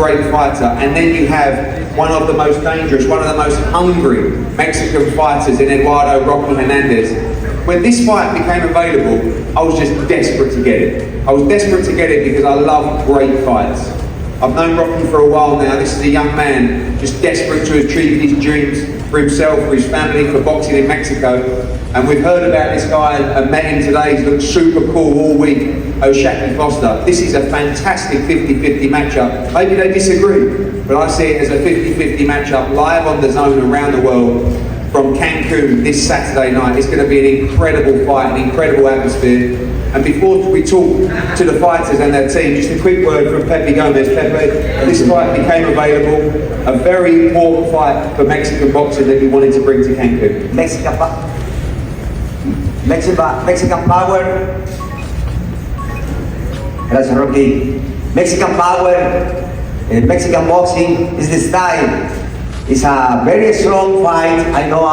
great fighter, and then you have one of the most dangerous, one of the most hungry Mexican fighters in Eduardo "Rocky" Hernández. When this fight became available, I was just desperate to get it. I was desperate to get it because I love great fights. I've known Rocky for a while now. This is a young man just desperate to achieve his dreams for himself, for his family, for boxing in Mexico. And we've heard about this guy and met him today. He's looked super cool all week, O'Shaquie Foster. This is a fantastic 50-50 matchup. Maybe they disagree, but I see it as a 50-50 matchup live on the zone around the world from Cancun this Saturday night. It's going to be an incredible fight, an incredible atmosphere. And before we talk to the fighters and their team, just a quick word from Pepe Gomez. Pepe, this fight became available, a very important fight for Mexican boxing that you wanted to bring to Cancun. Mexican power. Gracias, Rocky. Mexican power, Mexican boxing is the style. It's a very strong fight. I know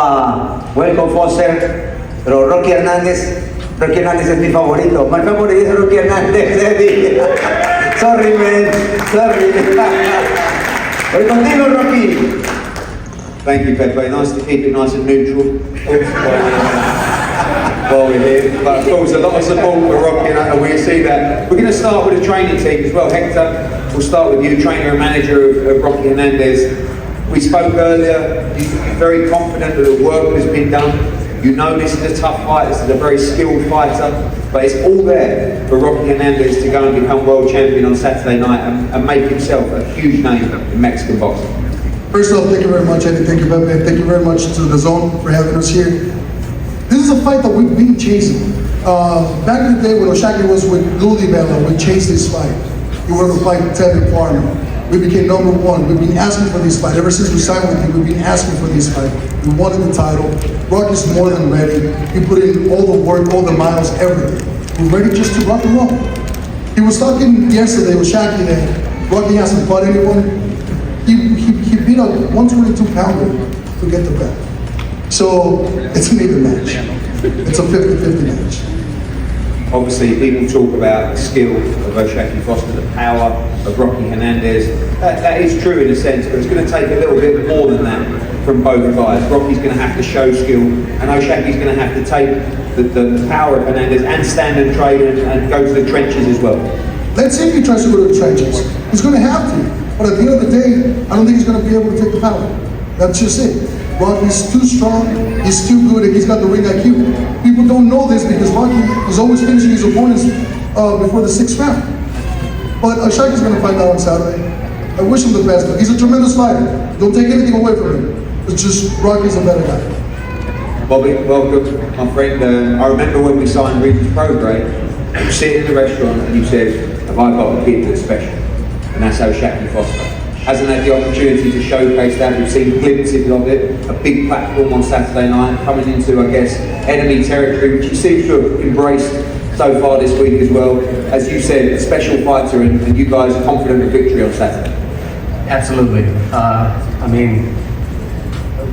welcome Foster, pero Rocky Hernández es mi favorito. My favorite is Rocky Hernández. Sorry, man. Sorry. Pero contigo, Rocky. Thank you, Pepe. Nice to keep it nice and neutral. While we're here, but of course a lot of support for Rocky, and we see that. We're going to start with a training team as well. Hector, we'll start with you, trainer and manager of Rocky Hernández. We spoke earlier, you're very confident that the work has been done. You know this is a tough fight, this is a very skilled fighter, but it's all there for Rocky Hernández to go and become world champion on Saturday night and make himself a huge name in Mexican boxing. First off, thank you very much, Eddie. Thank you, Pepe. Thank you very much to the Zone for having us here. This is a fight that we've been chasing. Back in the day when O'Shaquie was with Ludi Bella, we chased this fight. He wanted to fight Tevin Farmer. We became number one. We've been asking for this fight. Ever since we signed with him, we've been asking for this fight. We wanted the title. Rocky's more than ready. He put in all the work, all the miles, everything. We're ready just to rock and roll. He was talking yesterday with O'Shaquie that Rocky hasn't fought anyone. He beat a 122-pounder to get the belt. So it's an even match. It's a 50-50 match. Obviously, people talk about the skill of O'Shaquie Foster, the power of Rocky Hernández. That is true in a sense, but it's going to take a little bit more than that from both guys. Rocky's going to have to show skill, and O'Shaquie's going to have to take the power of Hernández and stand and train and go to the trenches as well. Let's see if he tries to go to the trenches. He's going to have to. But at the end of the day, I don't think he's going to be able to take the power. That's just it. Rocky's too strong, he's too good, and he's got the ring IQ. People don't know this because Rocky is always finishing his opponents before the 6th round. But O'Shaquie's going to fight out on Saturday. I wish him the best, but he's a tremendous fighter. Don't take anything away from him. It's just Rocky's a better guy. Bobby, welcome, my friend. I remember when we signed Regis Prograde, you were sitting in the restaurant and you said, have I got a kid that's special? And that's O'Shaquie Foster. Hasn't had the opportunity to showcase that. We've seen glimpses of it, a big platform on Saturday night, coming into, I guess, enemy territory, which he seems to have embraced so far this week as well. As you said, a special fighter, and you guys are confident of victory on Saturday. Absolutely. I mean,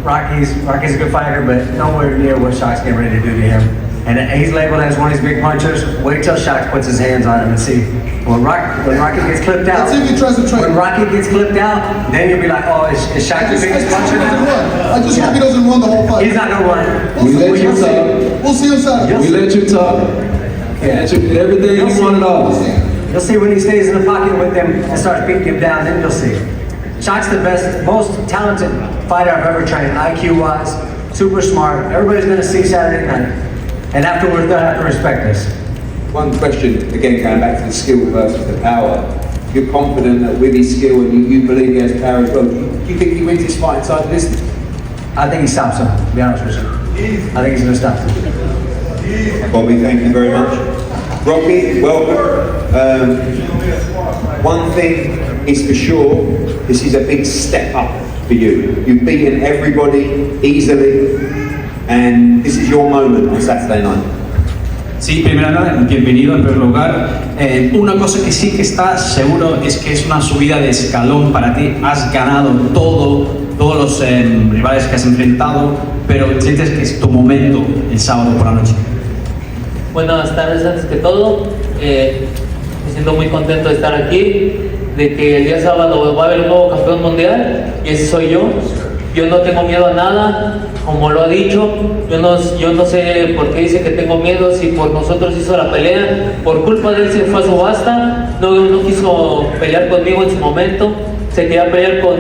Rocky's a good fighter, but nowhere near what Shock's getting ready to do to him. And he's labeled as one of these big punchers. Wait till Shock puts his hands on him and see. When Rocky gets clipped out, Let's see if he tries to train. when Rocky gets clipped out, then you'll be like, oh, is Shock the biggest puncher now? I just hope he doesn't run the whole fight. He's not gonna run. We'll let you talk. We'll see him Saturday. We let you talk. Yeah. Everything you wanted off. You'll see when he stays in the pocket with them and starts beating him down, then you'll see. Shock's the best, most talented fighter I've ever trained, IQ-wise, super smart. Everybody's gonna see Saturday night. And afterwards, they'll have to respect this. One question, again, going back to the skill versus the power. You're confident that with his skill, and you believe he has power as well. Do you think he wins this fight inside the distance? I think he stops him, to be honest with you. I think he's gonna stop him. Bobby, thank you very much. Rocky, welcome. One thing is for sure, this is a big step up for you. You've beaten everybody easily, and this is your moment on Saturday night. Sí, primero nada, bienvenido en primer lugar. Una cosa que sí que estás seguro es que es una subida de escalón para ti. Has ganado todos los rivales que has enfrentado, pero sientes que es tu momento el sábado por la noche. Buenas tardes, antes que todo. Me siento muy contento de estar aquí. de que el día sábado va a haber un nuevo campeón mundial y ese soy yo. Yo no tengo miedo a nada, como lo ha dicho. Yo no sé por qué dice que tengo miedo, si por nosotros hizo la pelea. Por culpa de él se fue a subasta, no quiso pelear conmigo en su momento. Se quería pelear con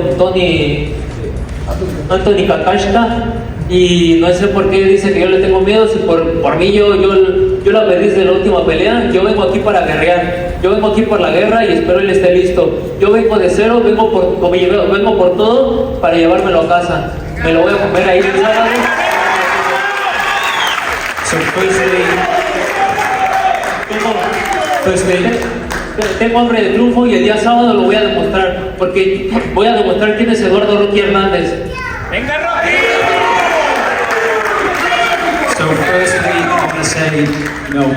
Anthony Kakashka. Y no sé por qué dice que yo le tengo miedo, si por mí yo la perdí desde la última pelea. Yo vengo aquí para guerrear, yo vengo aquí por la guerra y espero él esté listo. Yo vengo de cero, vengo por todo para llevármelo a casa. Me lo voy a comer ahí el sábado. So firstly, tengo hambre de triunfo y el día sábado lo voy a demostrar, porque voy a demostrar quién es Eduardo Rocky Hernández. ¡Venga, Rocky! So firstly, I want to say,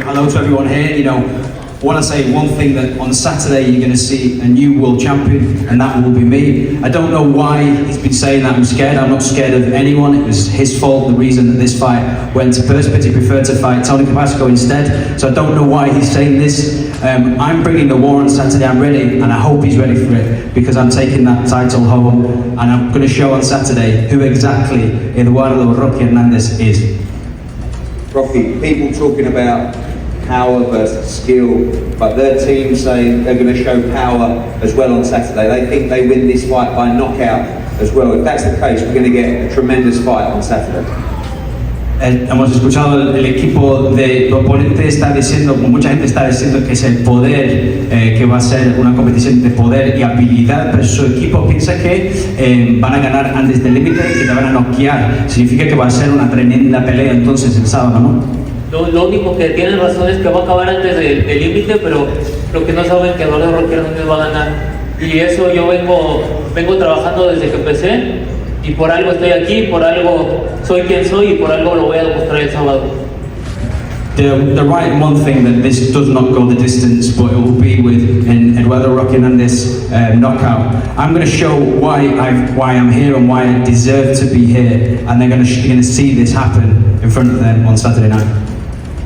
hello to everyone here. I want to say one thing, that on Saturday you're going to see a new world champion, and that will be me. I don't know why he's been saying that I'm scared. I'm not scared of anyone. It was his fault, the reason that this fight went to Perspit. He preferred to fight Tony Capasco instead. So I don't know why he's saying this. I'm bringing the war on Saturday. I'm ready, and I hope he's ready for it, because I'm taking that title home, and I'm going to show on Saturday who exactly Eduardo Rocky Hernández is. Rocky, people talking about power versus skill, but their team say they're going to show power as well on Saturday. They think they win this fight by knockout as well. If that's the case, we're going to get a tremendous fight on Saturday. Hemos escuchado el equipo de oponente está diciendo, mucha gente está diciendo que es el poder, que va a ser una competición de poder y habilidad, pero su equipo piensa que van a ganar antes del límite, que te van a noquear. Significa que va a ser una tremenda pelea entonces el sábado, ¿no? Lo único que tienen razón es que va a acabar antes del límite, pero lo que no saben es que Eduardo Rocky Hernández va a ganar. Y eso yo vengo trabajando desde que empecé, y por algo estoy aquí, por algo soy quien soy y por algo lo voy a demostrar el sábado. The right one thing that this does not go the distance, but it will be with an Eduardo Rocky Hernández knockout. I'm going to show why I'm here and why I deserve to be here, and they're going to see this happen in front of them on Saturday night.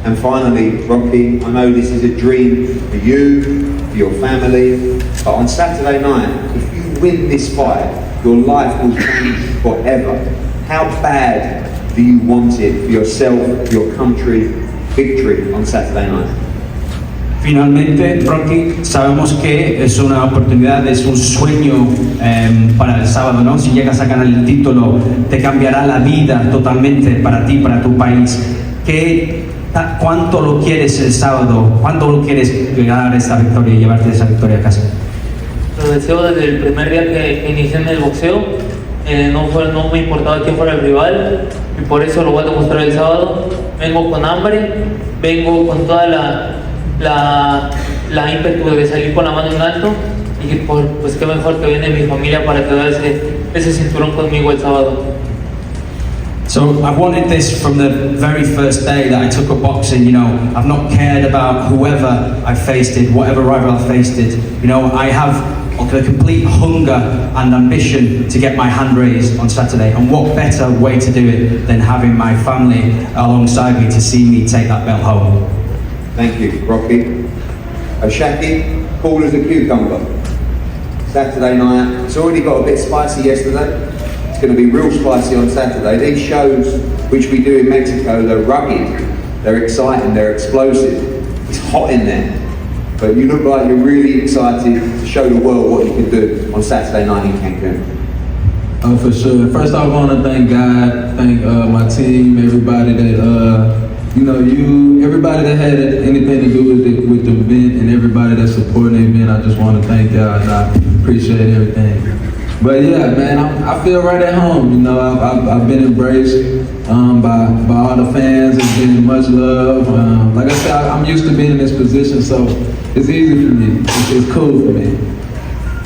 And finally, Rocky, I know this is a dream for you, for your family, but on Saturday night, if you win this fight, your life will change forever. How bad do you want it for yourself, for your country, victory on Saturday night? Finalmente, Rocky, sabemos que es una oportunidad, es un sueño para el sábado, ¿no? Si llegas a ganar el título, te cambiará la vida totalmente para ti, para tu país. ¿Cuánto lo quieres el sábado? ¿Cuánto lo quieres ganar esta victoria y llevarte esa victoria a casa? Lo deseo desde el primer día que inicié en el boxeo. No me importaba quién fuera el rival, y por eso lo voy a demostrar el sábado. Vengo con hambre, vengo con toda la ímpetu de salir con la mano en alto, y pues qué mejor que viene mi familia para que vea ese cinturón conmigo el sábado. So I've wanted this from the very first day that I took up boxing. I've not cared about whoever I faced it, whatever rival I faced it. I have a complete hunger and ambition to get my hand raised on Saturday, and what better way to do it than having my family alongside me to see me take that belt home. Thank you, Rocky. Shaki, cool as a cucumber. Saturday night, it's already got a bit spicy yesterday. It's going to be real spicy on Saturday. These shows, which we do in Mexico, they're rugged, they're exciting, they're explosive. It's hot in there. But you look like you're really excited to show the world what you can do on Saturday night in Cancun. Oh, for sure. First off, I want to thank God, thank my team, everybody that, everybody that had anything to do with the event, and everybody that's supporting the event. I just want to thank y'all, and I appreciate everything. But yeah, man, I feel right at home. I've been embraced by all the fans. It's been much love. Like I said, I'm used to being in this position, so it's easy for me. It's cool for me.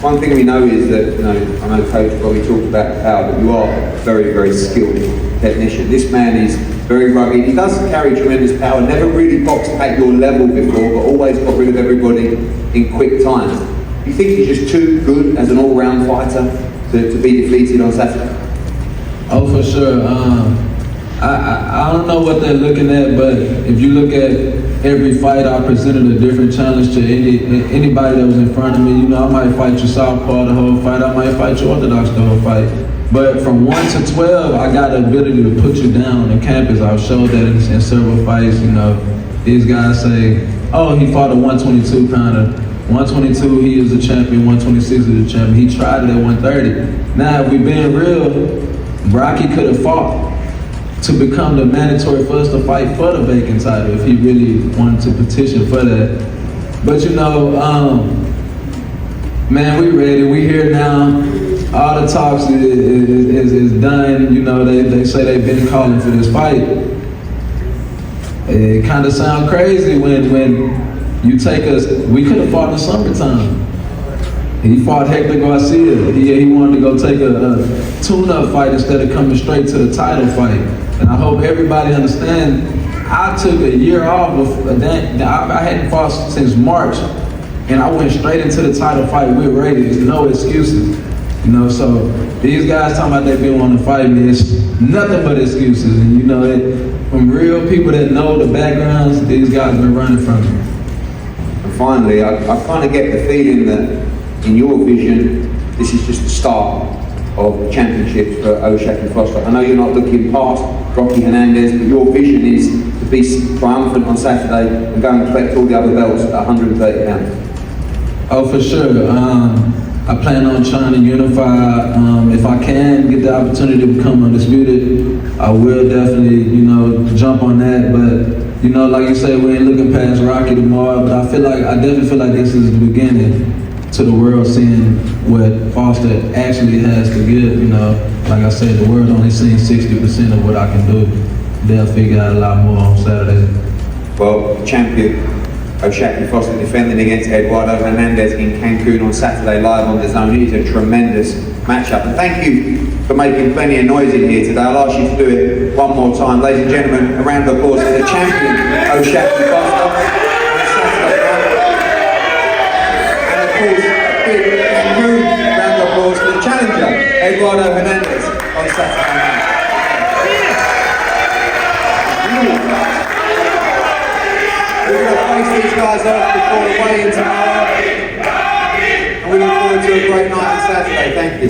One thing we know is that, I know Coach Bobby talked about the power, but you are a very, very skilled technician. This man is very rugged. He does carry tremendous power, never really boxed at your level before, but always got rid of everybody in quick time. Do you think he's just too good as an all-round fighter to be defeated on Saturday? Oh, for sure. I don't know what they're looking at, but if you look at every fight I presented a different challenge to anybody that was in front of me. You know, I might fight you southpaw the whole fight, I might fight you orthodox the whole fight. But from 1 to 12, I got the ability to put you down on campus. I've showed that in several fights. You know, these guys say, oh, he fought a 122 pounder. 122, he is the champion. 126 is the champion. He tried it at 130. Now, if we being real, Rocky could have fought to become the mandatory for us to fight for the vacant title if he really wanted to petition for that. But you know, man, we ready. We here now. All the talks is done. You know, they say they've been calling for this fight. It kind of sounds crazy when you take us. We could have fought in the summertime. He fought Hector Garcia. He wanted to go take a tune-up fight instead of coming straight to the title fight. And I hope everybody understands, I took a year off. I hadn't fought since March, and I went straight into the title fight with Ray. There's no excuses. You know, so these guys talking about they been wanting to fight me, it's nothing but excuses. And you know, from real people that know the backgrounds, these guys been running from me. And finally, I kind of get the feeling that in your vision, this is just the start of championships for Oshak and Foster. I know you're not looking past Rocky Hernandez, but your vision is to be triumphant on Saturday and go and collect all the other belts at 130 pounds. Oh, for sure. I plan on trying to unify. If I can get the opportunity to become undisputed, I will definitely, you know, jump on that. But, you know, like you said, we ain't looking past Rocky tomorrow, but I definitely feel like this is the beginning to the world seeing what Foster actually has to give. You know, like I said, the world only seeing 60% of what I can do. They'll figure out a lot more on Saturday. Well, champion Oshak Foster defending against Eduardo Hernandez in Cancun on Saturday live on the Zone. It is a tremendous matchup. And thank you for making plenty of noise in here today. I'll ask you to do it one more time. Ladies and gentlemen, a round of applause for the champion Oshak Foster on Saturday night. And of course, a big round of applause for the challenger Eduardo Hernandez on Saturday night. We're going to face these guys off before the weigh-in tomorrow. And we look forward to a great night on Saturday. Thank you.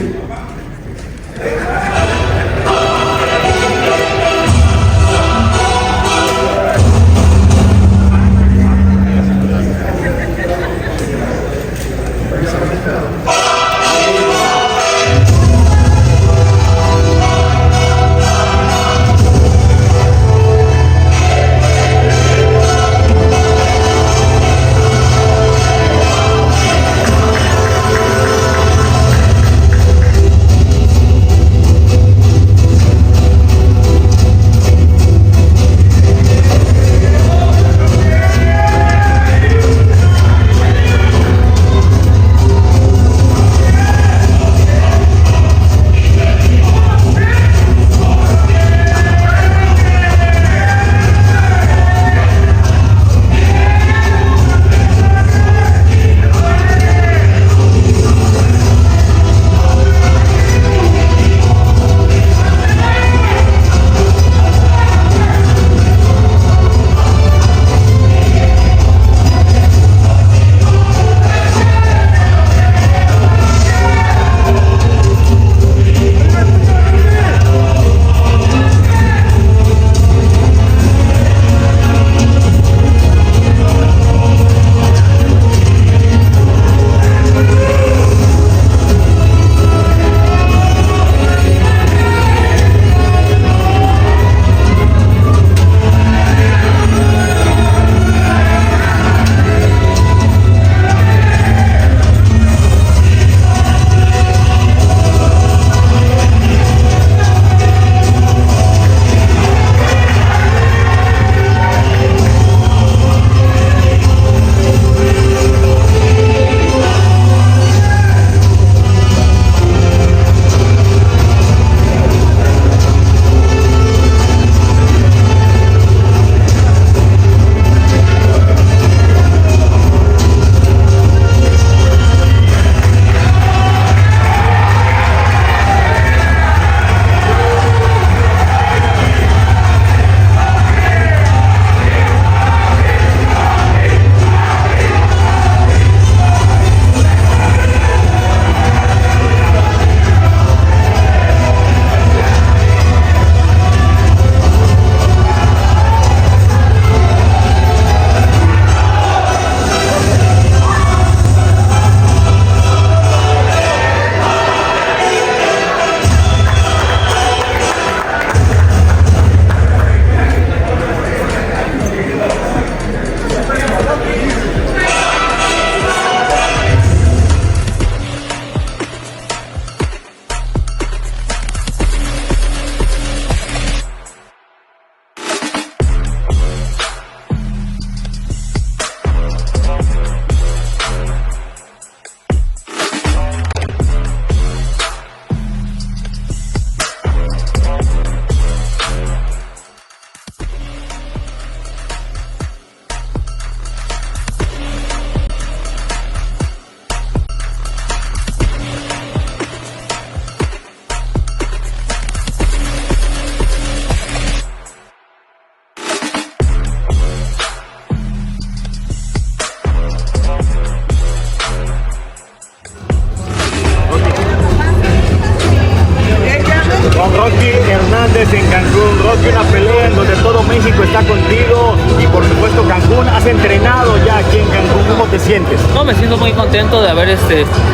Hernández en Cancún. Rocky, una pelea en donde todo México está contigo y por supuesto Cancún. Has entrenado ya aquí en Cancún, ¿cómo te sientes? No, me siento muy contento de haber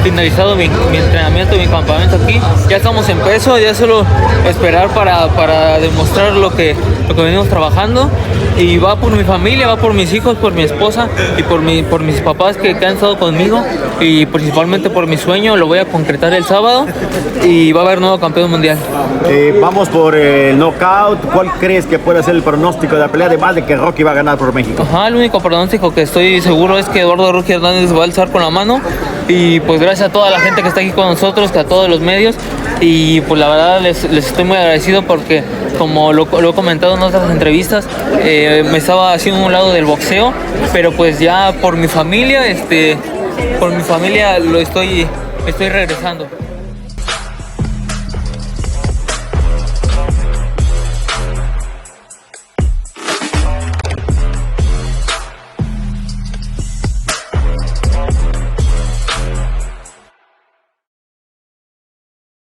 finalizado mi entrenamiento, mi campamento aquí. Ya estamos en peso, ya solo esperar para demostrar lo que venimos trabajando. Y va por mi familia, va por mis hijos, por mi esposa y por mis papás que han estado conmigo, y principalmente por mi sueño. Lo voy a concretar el sábado y va a haber nuevo campeón mundial. Vamos por el knockout. ¿Cuál crees que puede ser el pronóstico de la pelea, además de que Rocky va a ganar por México? Ajá, el único pronóstico que estoy seguro es que Eduardo Rocky Hernández va a alzar con la mano. Y pues gracias a toda la gente que está aquí con nosotros, que a todos los medios, y pues la verdad les estoy muy agradecido porque, como lo he comentado en otras entrevistas, me estaba haciendo un lado del boxeo, pero pues ya por mi familia lo estoy regresando.